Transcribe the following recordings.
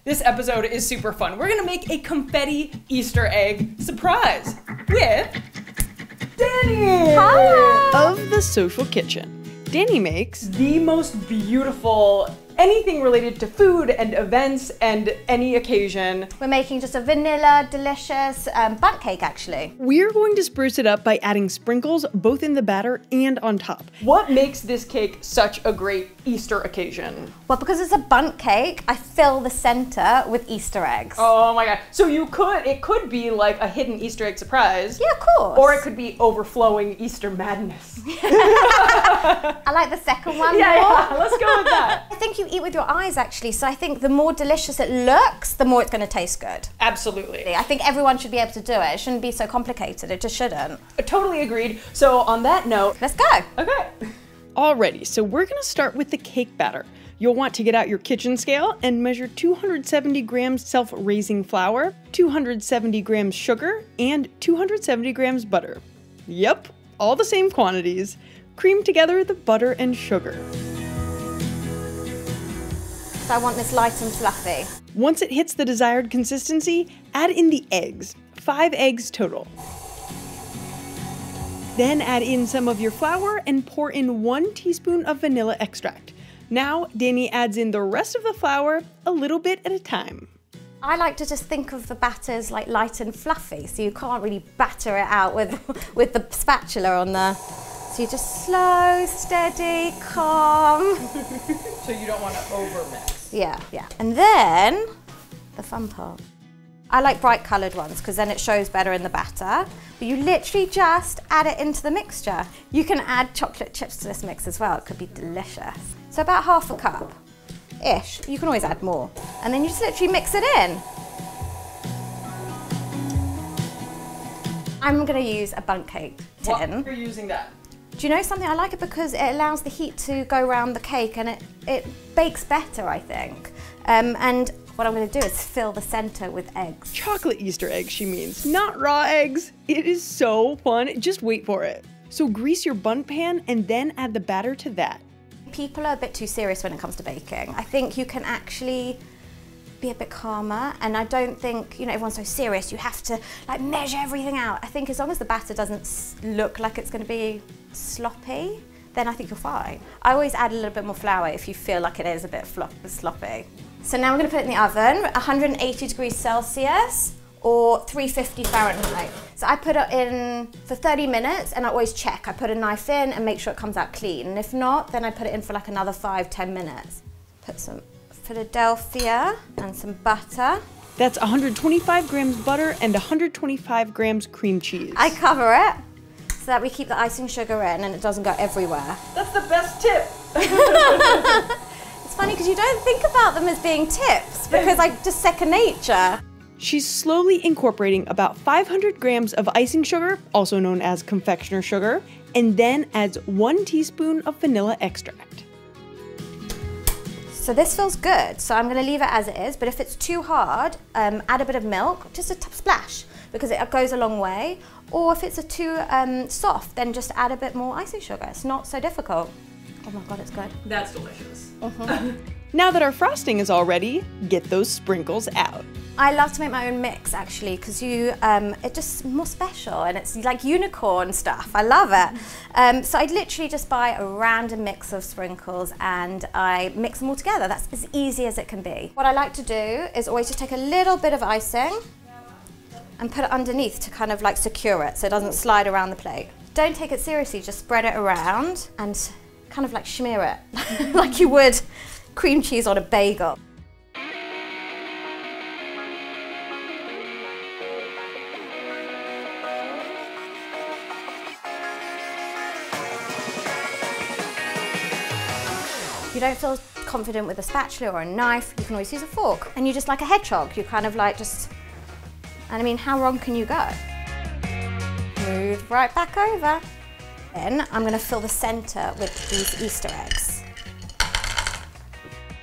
This episode is super fun. We're gonna make a confetti Easter egg surprise with Dani! Hi! Of the Social Kitchen. Dani makes the most beautiful anything related to food and events and any occasion. We're making just a vanilla, delicious bundt cake, actually. We're going to spruce it up by adding sprinkles both in the batter and on top. What makes this cake such a great Easter occasion? Well, because it's a bundt cake, I fill the center with Easter eggs. Oh my god. So it could be like a hidden Easter egg surprise. Yeah, of course. Or it could be overflowing Easter madness. I like the second one more. Yeah, let's go with that. I think you eat with your eyes, actually, so I think the more delicious it looks, the more it's going to taste good. Absolutely. I think everyone should be able to do it. It shouldn't be so complicated. It just shouldn't. I totally agreed. So on that note, let's go. Okay. Alrighty, so we're going to start with the cake batter. You'll want to get out your kitchen scale and measure 270 grams self-raising flour, 270 grams sugar, and 270 grams butter. Yep, all the same quantities. Cream together the butter and sugar. So I want this light and fluffy. Once it hits the desired consistency, add in the eggs, 5 eggs total. Then add in some of your flour and pour in 1 teaspoon of vanilla extract. Now, Dani adds in the rest of the flour a little bit at a time. I like to just think of the batters like light and fluffy, so you can't really batter it out with the spatula on there. So you just slow, steady, calm. So you don't want to overmix. Yeah. And then, the fun part. I like bright coloured ones because then it shows better in the batter. But you literally just add it into the mixture. You can add chocolate chips to this mix as well. It could be delicious. So about half a cup-ish. You can always add more. And then you just literally mix it in. I'm going to use a bundt cake tin. What are you using that? Do you know something? I like it because it allows the heat to go around the cake and it bakes better, I think. And what I'm going to do is fill the center with eggs. Chocolate Easter eggs, she means, not raw eggs. It is so fun. Just wait for it. So grease your bundt pan and then add the batter to that. People are a bit too serious when it comes to baking. I think you can actually be a bit calmer, and I don't think, everyone's so serious, you have to like measure everything out. I think as long as the batter doesn't look like it's going to be sloppy, then I think you're fine. I always add a little bit more flour if you feel like it is a bit sloppy. So now we're going to put it in the oven, 180 degrees Celsius or 350 Fahrenheit. So I put it in for 30 minutes and I always check. I put a knife in and make sure it comes out clean. And if not, then I put it in for like another 5–10 minutes. Put some Philadelphia and some butter. That's 125 grams butter and 125 grams cream cheese. I cover it so that we keep the icing sugar in and it doesn't go everywhere. That's the best tip. It's funny because you don't think about them as being tips because just second nature. She's slowly incorporating about 500 grams of icing sugar, also known as confectioner sugar, and then adds 1 teaspoon of vanilla extract. So this feels good, so I'm going to leave it as it is, but if it's too hard, add a bit of milk, just a splash, because it goes a long way. Or if it's too soft, then just add a bit more icing sugar. It's not so difficult. Oh my God, it's good. That's delicious. Now that our frosting is all ready, get those sprinkles out. I love to make my own mix, actually, because it's just more special and it's like unicorn stuff. I love it. So I literally just buy a random mix of sprinkles and I mix them all together. That's as easy as it can be. What I like to do is always just take a little bit of icing and put it underneath to kind of like secure it so it doesn't slide around the plate. Don't take it seriously, just spread it around and kind of like smear it like you would cream cheese on a bagel. If you don't feel confident with a spatula or a knife, you can always use a fork. And you just like a hedgehog, you kind of like just, and I mean, how wrong can you go? Move right back over. Then I'm going to fill the center with these Easter eggs.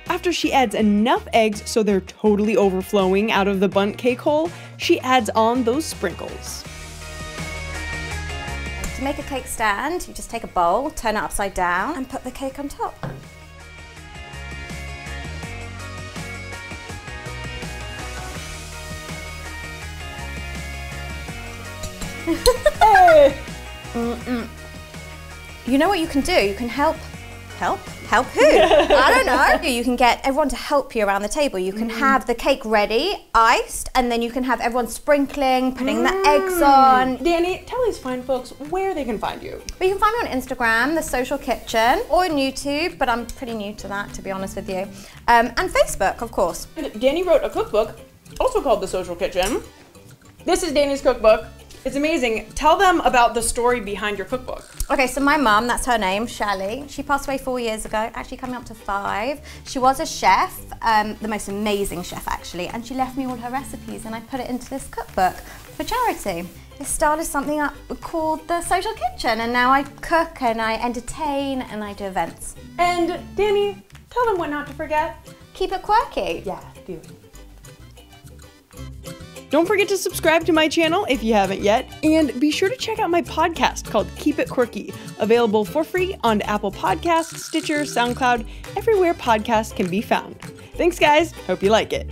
After she adds enough eggs so they're totally overflowing out of the bundt cake hole, she adds on those sprinkles. To make a cake stand, you just take a bowl, turn it upside down, and put the cake on top. Hey! You know what you can do? You can help who? I don't know. You can get everyone to help you around the table. You can have the cake ready, iced, and then you can have everyone sprinkling, putting the eggs on. Dani, tell these fine folks where they can find you. But you can find me on Instagram, The Social Kitchen, or on YouTube, but I'm pretty new to that, to be honest with you. And Facebook, of course. Dani wrote a cookbook, also called The Social Kitchen. This is Dani's cookbook. It's amazing. Tell them about the story behind your cookbook. Okay, so my mum, that's her name, Shelley. She passed away 4 years ago, actually coming up to 5. She was a chef, the most amazing chef actually, and she left me all her recipes and I put it into this cookbook for charity. It started something up called The Social Kitchen, and now I cook and I entertain and I do events. And Dani, tell them what not to forget. Keep it quirky. Yeah, do. Don't forget to subscribe to my channel if you haven't yet, and be sure to check out my podcast called Keep It Quirky, available for free on Apple Podcasts, Stitcher, SoundCloud, everywhere podcasts can be found. Thanks guys, hope you like it.